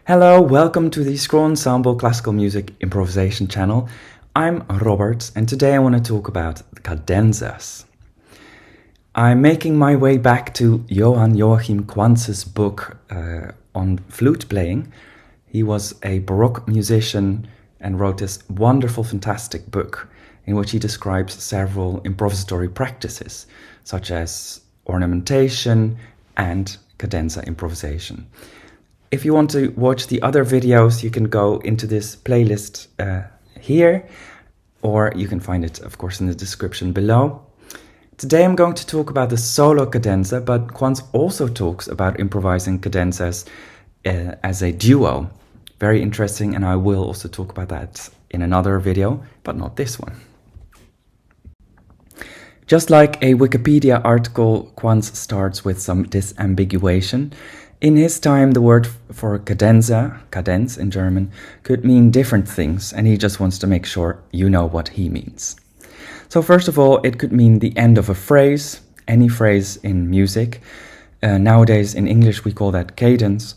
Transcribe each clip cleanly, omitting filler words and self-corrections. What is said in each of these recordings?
Hello, welcome to the Scroll Ensemble Classical Music Improvisation channel. I'm Robert, and today I want to talk about cadenzas. I'm making my way back to Joachim Quantz's book on flute playing. He was a Baroque musician and wrote this wonderful, fantastic book in which he describes several improvisatory practices, such as ornamentation and cadenza improvisation. If you want to watch the other videos, you can go into this playlist here, or you can find it, of course, in the description below. Today I'm going to talk about the solo cadenza, but Quantz also talks about improvising cadenzas as a duo. Very interesting, and I will also talk about that in another video, but not this one. Just like a Wikipedia article, Quantz starts with some disambiguation. In his time, the word for cadenza, cadence in German, could mean different things, and he just wants to make sure you know what he means. So first of all, it could mean the end of a phrase, any phrase in music. Nowadays in English we call that cadence,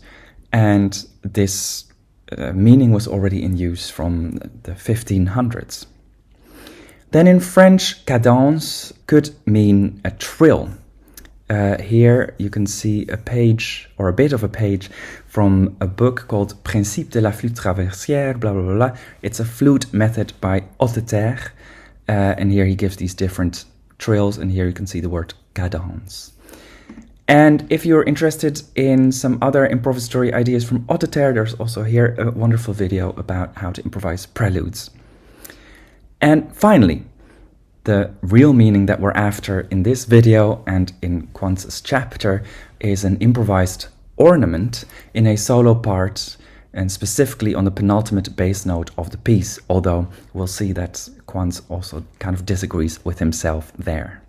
and this meaning was already in use from the 1500s. Then in French, cadence could mean a trill. Here you can see a page, or a bit of a page, from a book called Principe de la flûte traversière, blah, blah, blah, blah. It's a flute method by Hotteterre, and here he gives these different trills, and here you can see the word cadence. And if you're interested in some other improvisatory ideas from Hotteterre, there's also here a wonderful video about how to improvise preludes. And finally, the real meaning that we're after in this video and in Quantz's chapter is an improvised ornament in a solo part, and specifically on the penultimate bass note of the piece, although we'll see that Quantz also kind of disagrees with himself there.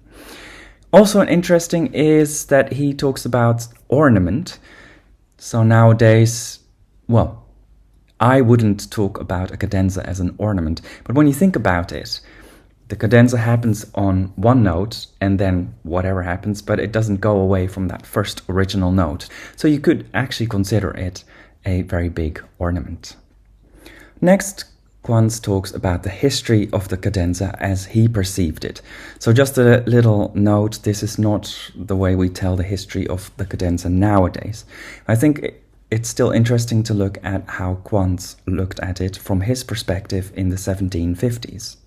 Also interesting is that he talks about ornament. So nowadays, well, I wouldn't talk about a cadenza as an ornament, but when you think about it, the cadenza happens on one note and then whatever happens, but it doesn't go away from that first original note. So you could actually consider it a very big ornament. Next, Quantz talks about the history of the cadenza as he perceived it. So just a little note, this is not the way we tell the history of the cadenza nowadays. I think it's still interesting to look at how Quantz looked at it from his perspective in the 1750s.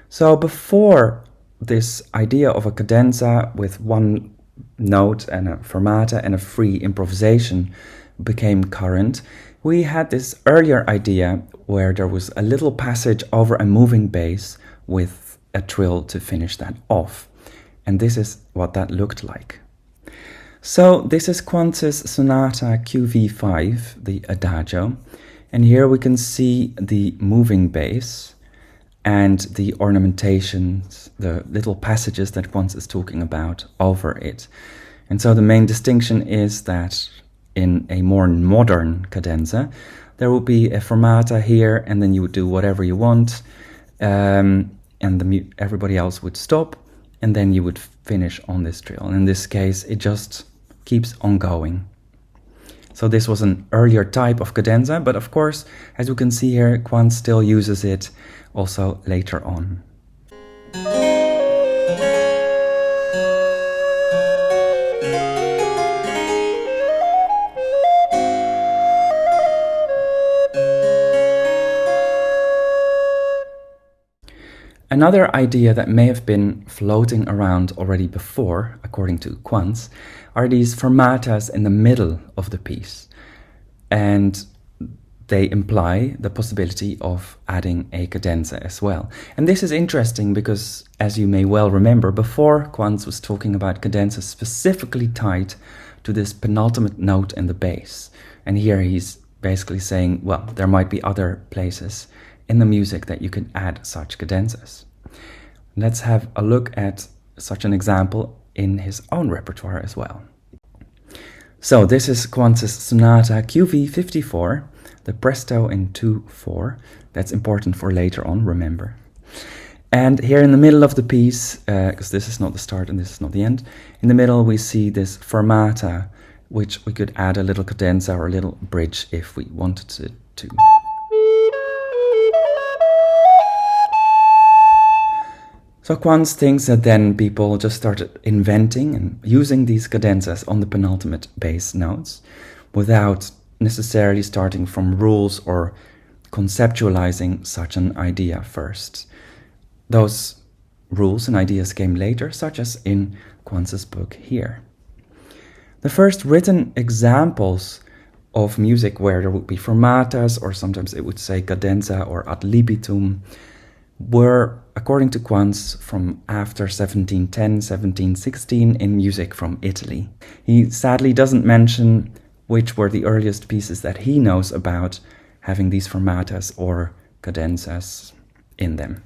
So before this idea of a cadenza with one note and a fermata and a free improvisation became current, we had this earlier idea where there was a little passage over a moving bass with a trill to finish that off. And this is what that looked like. So this is Quantz's Sonata QV5, the Adagio. And here we can see the moving bass and the ornamentations, the little passages that Quantz is talking about over it. And so the main distinction is that in a more modern cadenza, there will be a fermata here, and then you would do whatever you want, and everybody else would stop, and then you would finish on this trill. And in this case, it just keeps on going. So this was an earlier type of cadenza, but of course, as you can see here, Quantz still uses it also later on. Another idea that may have been floating around already before, according to Quantz, are these fermatas in the middle of the piece. And they imply the possibility of adding a cadenza as well. And this is interesting because, as you may well remember, before Quantz was talking about cadenzas specifically tied to this penultimate note in the bass. And here he's basically saying, well, there might be other places in the music that you can add such cadenzas. Let's have a look at such an example in his own repertoire as well. So this is Quantz's Sonata QV54, the Presto in 2/4. That's important for later on, remember. And here in the middle of the piece, because this is not the start and this is not the end, in the middle we see this fermata which we could add a little cadenza or a little bridge if we wanted to. So Quantz thinks that then people just started inventing and using these cadenzas on the penultimate bass notes without necessarily starting from rules or conceptualizing such an idea first. Those rules and ideas came later, such as in Quantz's book here. The first written examples of music where there would be fermatas, or sometimes it would say cadenza or ad libitum, were, according to Quantz, from after 1710, 1716 in music from Italy. He sadly doesn't mention which were the earliest pieces that he knows about having these fermatas or cadenzas in them.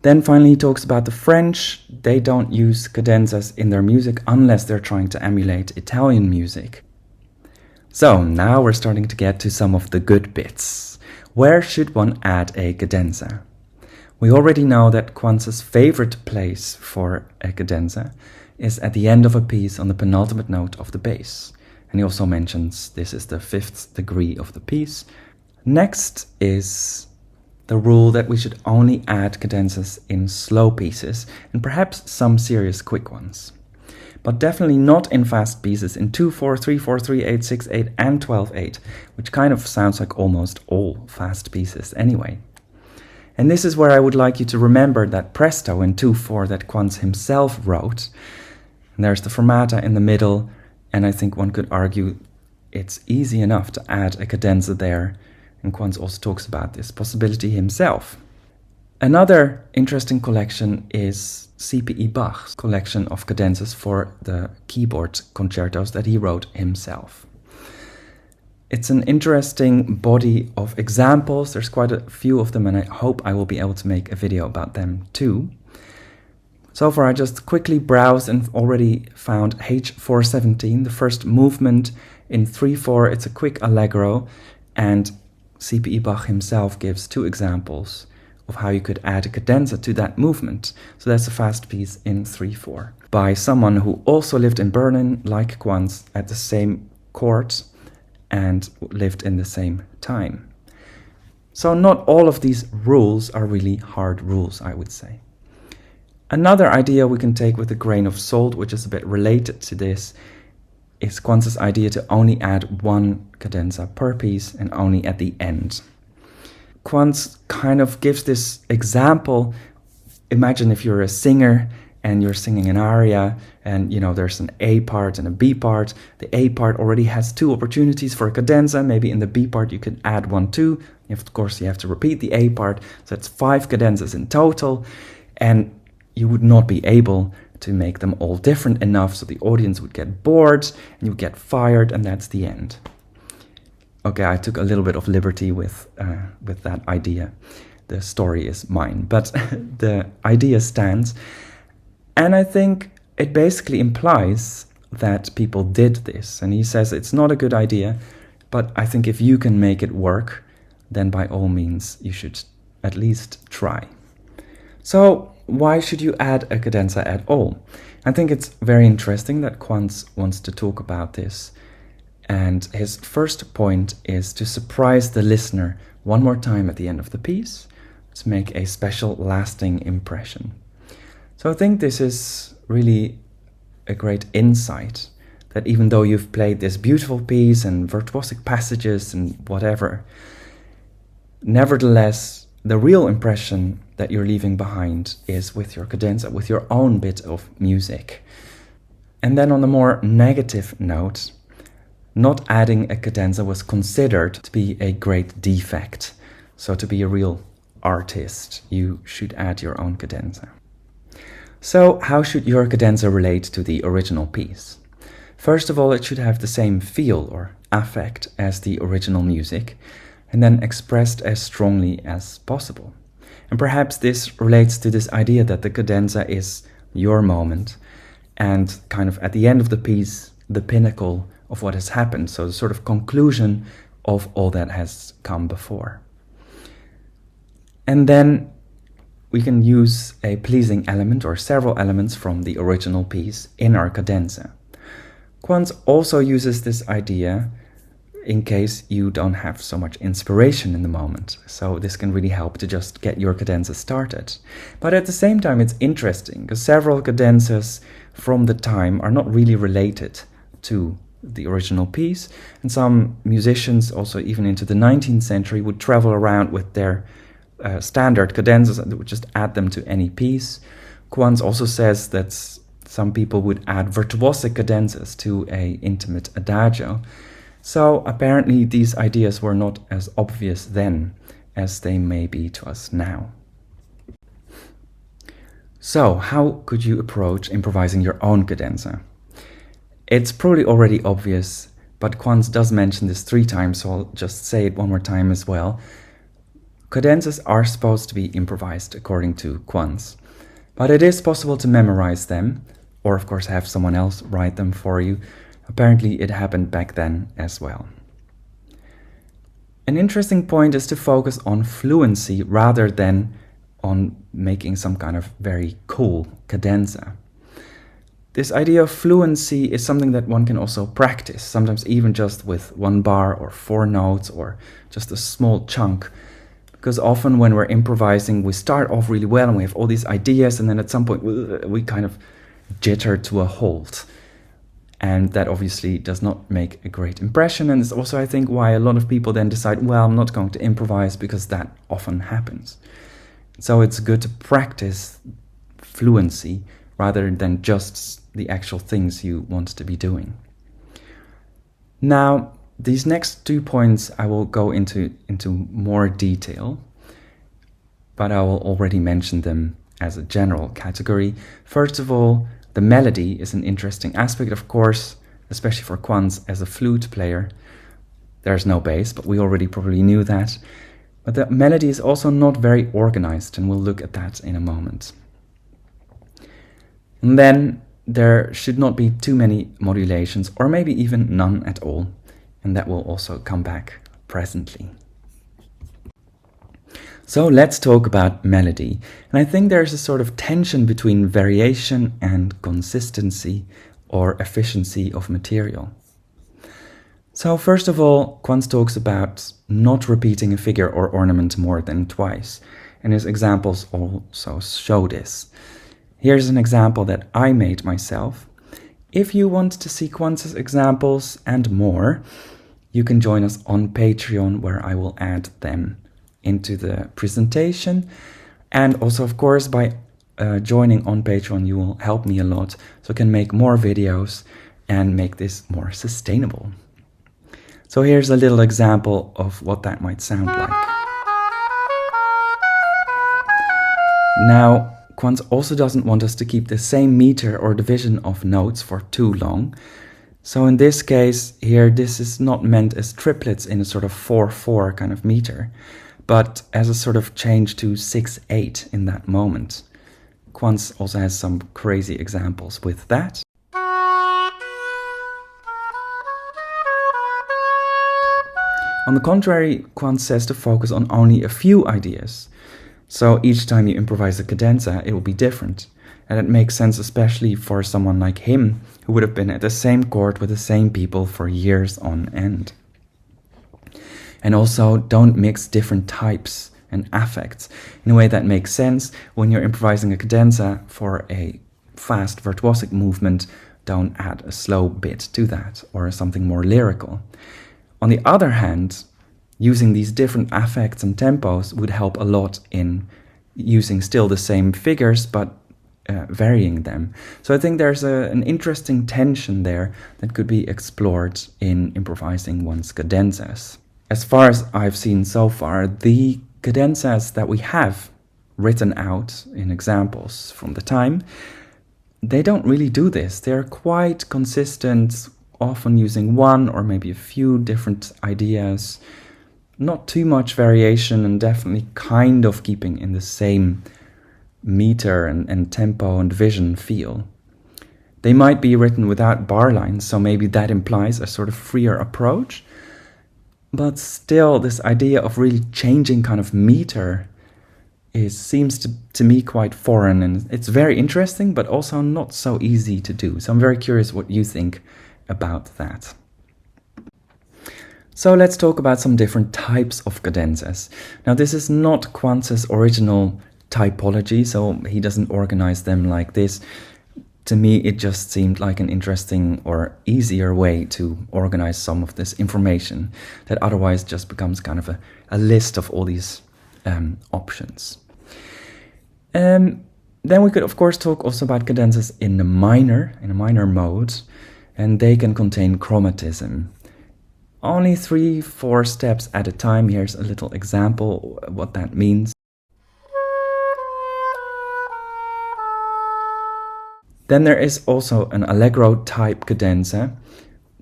Then finally he talks about the French. They don't use cadenzas in their music unless they're trying to emulate Italian music. So now we're starting to get to some of the good bits. Where should one add a cadenza? We already know that Quantz's favorite place for a cadenza is at the end of a piece on the penultimate note of the bass. And he also mentions this is the 5th degree of the piece. Next is the rule that we should only add cadenzas in slow pieces, and perhaps some serious quick ones. But definitely not in fast pieces in 2/4, 3/4, 3/8, 6/8 and 12/8, which kind of sounds like almost all fast pieces anyway. And this is where I would like you to remember that presto in 2/4 that Quantz himself wrote. And there's the fermata in the middle, and I think one could argue it's easy enough to add a cadenza there, and Quantz also talks about this possibility himself. Another interesting collection is C.P.E. Bach's collection of cadenzas for the keyboard concertos that he wrote himself. It's an interesting body of examples. There's quite a few of them, and I hope I will be able to make a video about them too. So far I just quickly browsed and already found H417, the first movement in 3/4. It's a quick allegro, and C.P.E. Bach himself gives 2 examples of how you could add a cadenza to that movement. So that's a fast piece in 3/4 by someone who also lived in Berlin, like Quantz, at the same court and lived in the same time. So not all of these rules are really hard rules, I would say. Another idea we can take with a grain of salt, which is a bit related to this, is Quantz's idea to only add 1 cadenza per piece and only at the end. Quantz kind of gives this example. Imagine if you're a singer and you're singing an aria, and there's an A part and a B part. The A part already has 2 opportunities for a cadenza. Maybe in the B part you can add 1 too. Of course you have to repeat the A part, so that's 5 cadenzas in total, and you would not be able to make them all different enough, so the audience would get bored and you would get fired, and that's the end. Okay, I took a little bit of liberty with that idea. The story is mine, but the idea stands. And I think it basically implies that people did this. And he says it's not a good idea, but I think if you can make it work, then by all means you should at least try. So why should you add a cadenza at all? I think it's very interesting that Quantz wants to talk about this. And his first point is to surprise the listener one more time at the end of the piece to make a special lasting impression. So I think this is really a great insight, that even though you've played this beautiful piece and virtuosic passages and whatever, nevertheless, the real impression that you're leaving behind is with your cadenza, with your own bit of music. And then on a more negative note, not adding a cadenza was considered to be a great defect. So to be a real artist, you should add your own cadenza. So how should your cadenza relate to the original piece? First of all, it should have the same feel or affect as the original music, and then expressed as strongly as possible. And perhaps this relates to this idea that the cadenza is your moment, and kind of at the end of the piece, the pinnacle of what has happened, so the sort of conclusion of all that has come before. And then we can use a pleasing element or several elements from the original piece in our cadenza. Quantz also uses this idea in case you don't have so much inspiration in the moment. So this can really help to just get your cadenza started. But at the same time, it's interesting because several cadenzas from the time are not really related to the original piece. And some musicians, also even into the 19th century, would travel around with their standard cadenzas and would just add them to any piece. Quantz also says that some people would add virtuosic cadenzas to an intimate adagio. So apparently these ideas were not as obvious then as they may be to us now. So how could you approach improvising your own cadenza? It's probably already obvious, but Quantz does mention this 3 times, so I'll just say it one more time as well. Cadenzas are supposed to be improvised according to Quantz, but it is possible to memorize them, or of course have someone else write them for you. Apparently it happened back then as well. An interesting point is to focus on fluency rather than on making some kind of very cool cadenza. This idea of fluency is something that one can also practice, sometimes even just with 1 bar or 4 notes or just a small chunk. Because often when we're improvising, we start off really well and we have all these ideas, and then at some point we kind of jitter to a halt. And that obviously does not make a great impression. And it's also, I think, why a lot of people then decide, well, I'm not going to improvise, because that often happens. So it's good to practice fluency rather than just the actual things you want to be doing. Now, these next 2 points I will go into more detail, but I will already mention them as a general category. First of all, the melody is an interesting aspect, of course, especially for Quantz as a flute player. There's no bass, but we already probably knew that. But the melody is also not very organized, and we'll look at that in a moment. And then there should not be too many modulations, or maybe even none at all, and that will also come back presently. So let's talk about melody. And I think there's a sort of tension between variation and consistency or efficiency of material. So first of all, Quantz talks about not repeating a figure or ornament more than twice. And his examples also show this. Here's an example that I made myself. If you want to see Quantz's examples and more, you can join us on Patreon, where I will add them into the presentation. And also, of course, by joining on Patreon, you will help me a lot, so I can make more videos and make this more sustainable. So here's a little example of what that might sound like. Now, Quantz also doesn't want us to keep the same meter or division of notes for too long. So in this case here, this is not meant as triplets in a sort of 4/4 kind of meter, but as a sort of change to 6/8 in that moment. Quantz also has some crazy examples with that. On the contrary, Quantz says to focus on only a few ideas. So each time you improvise a cadenza, it will be different. And it makes sense especially for someone like him, who would have been at the same court with the same people for years on end. And also, don't mix different types and affects in a way that makes sense. When you're improvising a cadenza for a fast virtuosic movement, don't add a slow bit to that or something more lyrical. On the other hand, using these different affects and tempos would help a lot in using still the same figures, but varying them. So I think there's an interesting tension there that could be explored in improvising one's cadenzas. As far as I've seen so far, the cadenzas that we have written out in examples from the time, they don't really do this. They're quite consistent, often using one or maybe a few different ideas. Not too much variation, and definitely kind of keeping in the same meter and tempo and division feel. They might be written without bar lines, so maybe that implies a sort of freer approach. But still, this idea of really changing kind of meter seems to me quite foreign, and it's very interesting, but also not so easy to do. So I'm very curious what you think about that. So let's talk about some different types of cadenzas. Now this is not Quantz's original typology, so he doesn't organize them like this. To me, it just seemed like an interesting or easier way to organize some of this information that otherwise just becomes kind of a list of all these options. Then we could of course talk also about cadenzas in a minor mode, and they can contain chromatism. Only 3-4 steps at a time. Here's a little example of what that means. Then there is also an allegro type cadenza.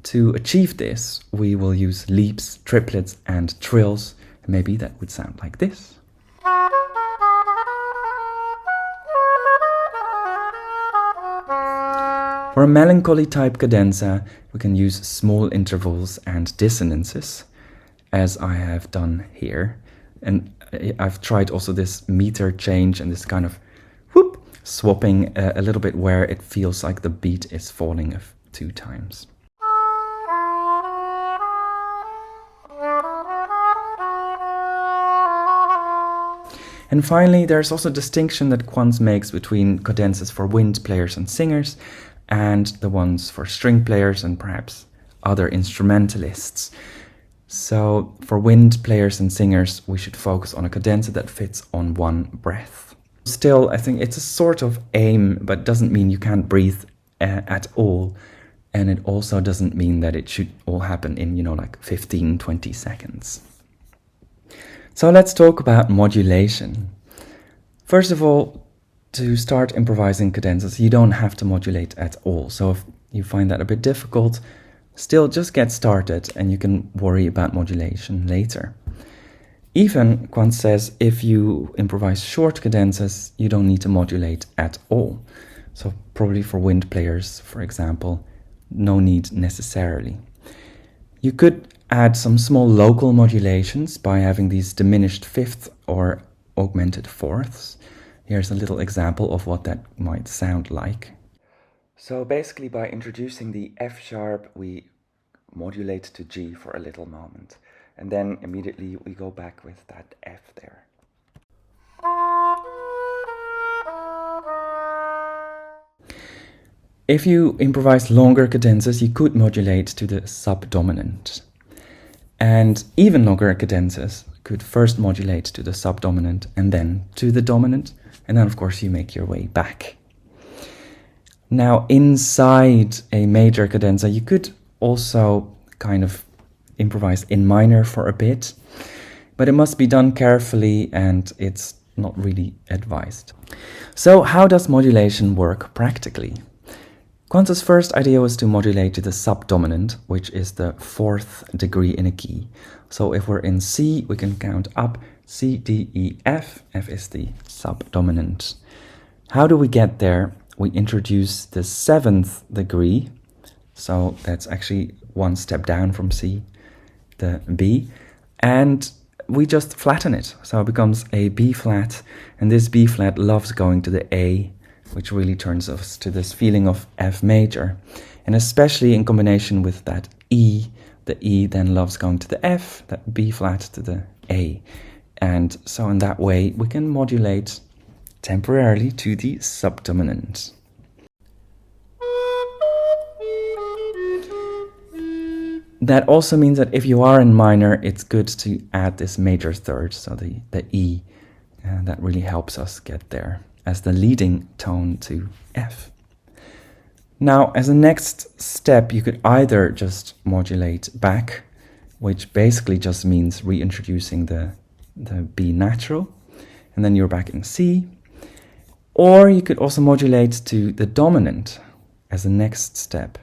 To achieve this, we will use leaps, triplets, and trills. Maybe that would sound like this. For a melancholy type cadenza, we can use small intervals and dissonances, as I have done here. And I've tried also this meter change and this kind of whoop, swapping a little bit where it feels like the beat is falling 2 times. And finally, there's also a distinction that Quantz makes between cadenzas for wind players and singers and the ones for string players and perhaps other instrumentalists. So for wind players and singers, we should focus on a cadenza that fits on 1 breath. Still, I think it's a sort of aim, but doesn't mean you can't breathe at all. And it also doesn't mean that it should all happen in, like 15-20 seconds. So let's talk about modulation. First of all, to start improvising cadenzas, you don't have to modulate at all. So if you find that a bit difficult, still just get started and you can worry about modulation later. Even Quantz says if you improvise short cadenzas, you don't need to modulate at all. So probably for wind players, for example, no need necessarily. You could add some small local modulations by having these diminished fifths or augmented fourths. Here's a little example of what that might sound like. So basically by introducing the F sharp, we modulate to G for a little moment. And then immediately we go back with that F there. If you improvise longer cadenzas, you could modulate to the subdominant. And even longer cadenzas could first modulate to the subdominant and then to the dominant. And then, of course, you make your way back. Now, inside a major cadenza, you could also kind of improvise in minor for a bit, but it must be done carefully and it's not really advised. So how does modulation work practically? Quantz's first idea was to modulate to the subdominant, which is the 4th degree in a key. So if we're in C, we can count up C, D, E, F. F is the subdominant. How do we get there? We introduce the 7th degree. So that's actually 1 step down from C, the B. And we just flatten it. So it becomes a B flat. And this B flat loves going to the A, which really turns us to this feeling of F major. And especially in combination with that E, the E then loves going to the F, that B flat to the A. And so in that way, we can modulate temporarily to the subdominant. That also means that if you are in minor, it's good to add this major third, so the E. That really helps us get there as the leading tone to F. Now, as a next step, you could either just modulate back, which basically just means reintroducing the B natural, and then you're back in C. Or you could also modulate to the dominant as a next step.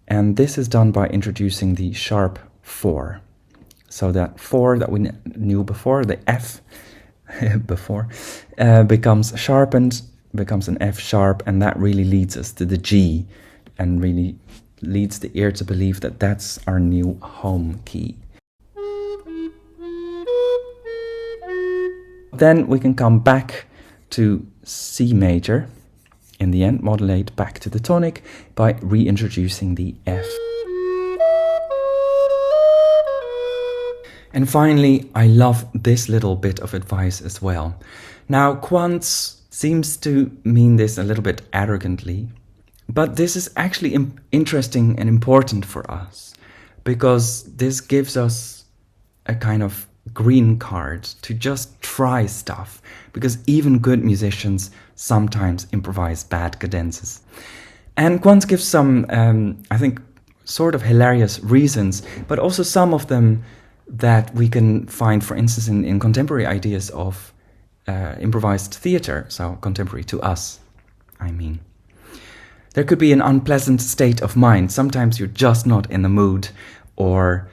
And this is done by introducing the sharp 4. So that 4 that we knew before, the F before, becomes sharpened, becomes an F sharp, and that really leads us to the G and really leads the ear to believe that that's our new home key. Then we can come back to C major in the end modulate back to the tonic by reintroducing the F. And finally, I love this little bit of advice as well. Now, Quantz seems to mean this a little bit arrogantly, but this is actually interesting and important for us, because this gives us a kind of green card to just try stuff, because even good musicians sometimes improvise bad cadenzas. And Quantz gives some, I think, sort of hilarious reasons, but also some of them that we can find, for instance, in contemporary ideas of improvised theater, so contemporary to us, I mean. There could be an unpleasant state of mind. Sometimes you're just not in the mood, or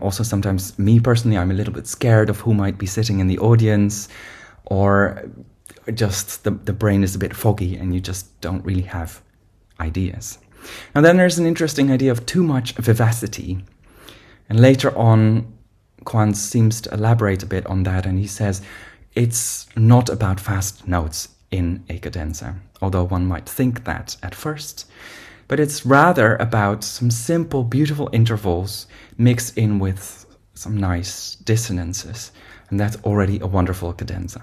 also sometimes, me personally, I'm a little bit scared of who might be sitting in the audience, or just the brain is a bit foggy and you just don't really have ideas. Now then there's an interesting idea of too much vivacity, and later on Quantz seems to elaborate a bit on that, and he says it's not about fast notes in a cadenza, although one might think that at first, but it's rather about some simple, beautiful intervals mixed in with some nice dissonances, and that's already a wonderful cadenza.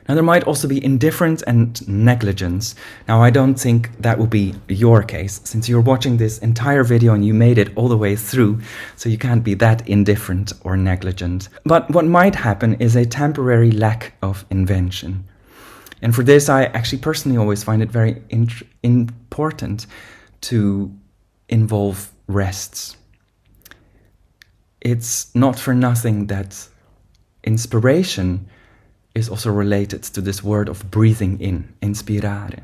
Now there might also be indifference and negligence. Now I don't think that would be your case, since you're watching this entire video and you made it all the way through, so you can't be that indifferent or negligent. But what might happen is a temporary lack of invention. And for this, I actually personally always find it very important to involve rests. It's not for nothing that inspiration is also related to this word of breathing in, inspirare.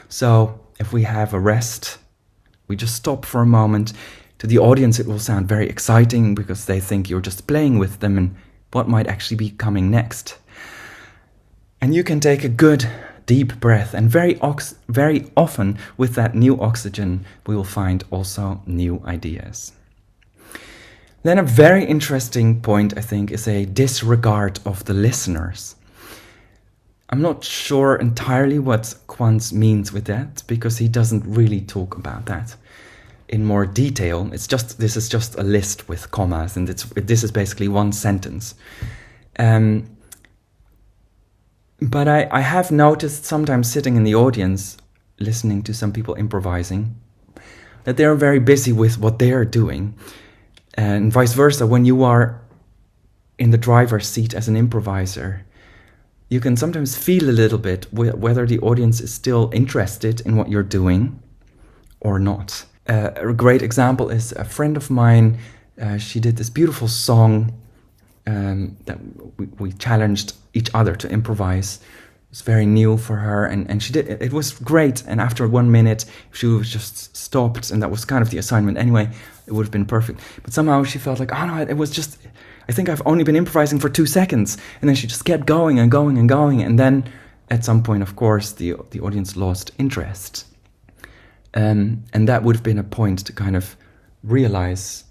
So if we have a rest, we just stop for a moment. To the audience it will sound very exciting because they think you're just playing with them and what might actually be coming next. And you can take a good deep breath, and very often with that new oxygen we will find also new ideas. Then a very interesting point, I think, is a disregard of the listeners. I'm not sure entirely what Quantz means with that, because he doesn't really talk about that in more detail. This is just a list with commas, and this is basically one sentence. But I have noticed sometimes sitting in the audience, listening to some people improvising, that they're very busy with what they are doing. And vice versa, when you are in the driver's seat as an improviser, you can sometimes feel a little bit whether the audience is still interested in what you're doing or not. A great example is a friend of mine. She did this beautiful song that we challenged each other to improvise. It was very new for her, and she did it. It was great, and after 1 minute she was just stopped, and that was kind of the assignment anyway. It would have been perfect, but somehow she felt like, oh no, it was just, I think I've only been improvising for 2 seconds, and then she just kept going and going and going, and then at some point, of course, the audience lost interest, and that would have been a point to kind of realize,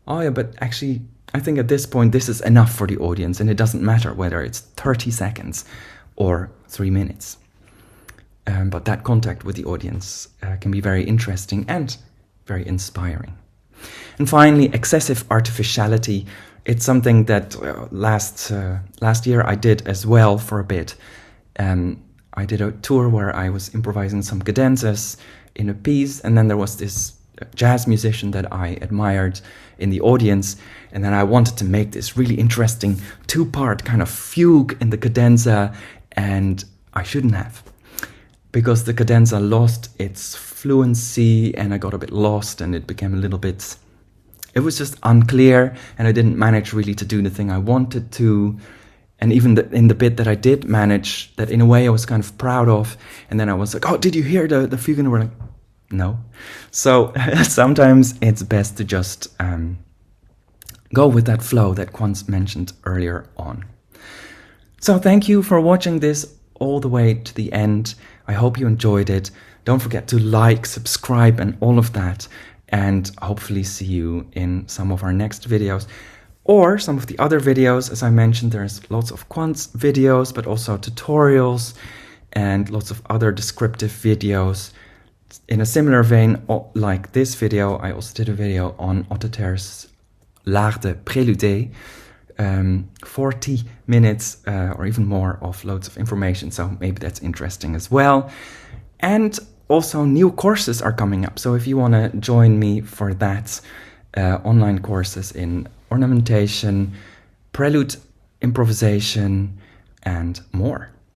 oh yeah, but actually I think at this point this is enough for the audience, and it doesn't matter whether it's 30 seconds or 3 minutes. But that contact with the audience can be very interesting and very inspiring. And finally, excessive artificiality. It's something that last year I did as well for a bit. I did a tour where I was improvising some cadenzas in a piece, and then there was this jazz musician that I admired in the audience, and then I wanted to make this really interesting 2-part kind of fugue in the cadenza, and I shouldn't have, because the cadenza lost its fluency and I got a bit lost, and it became a little bit, it was just unclear, and I didn't manage really to do the thing I wanted to. And even in the bit that I did manage, that in a way I was kind of proud of, and then I was like, oh, did you hear the fugue? And we're like, no. So sometimes it's best to just go with that flow that Quantz mentioned earlier on. So thank you for watching this all the way to the end. I hope you enjoyed it. Don't forget to like, subscribe, and all of that. And hopefully see you in some of our next videos. Or some of the other videos. As I mentioned, there's lots of Quantz videos, but also tutorials and lots of other descriptive videos. In a similar vein, like this video, I also did a video on Hotteterre's L'Art de Préluder, 40 minutes or even more of loads of information, so maybe that's interesting as well. And also new courses are coming up, so if you want to join me for that, online courses in ornamentation, prelude, improvisation, and more.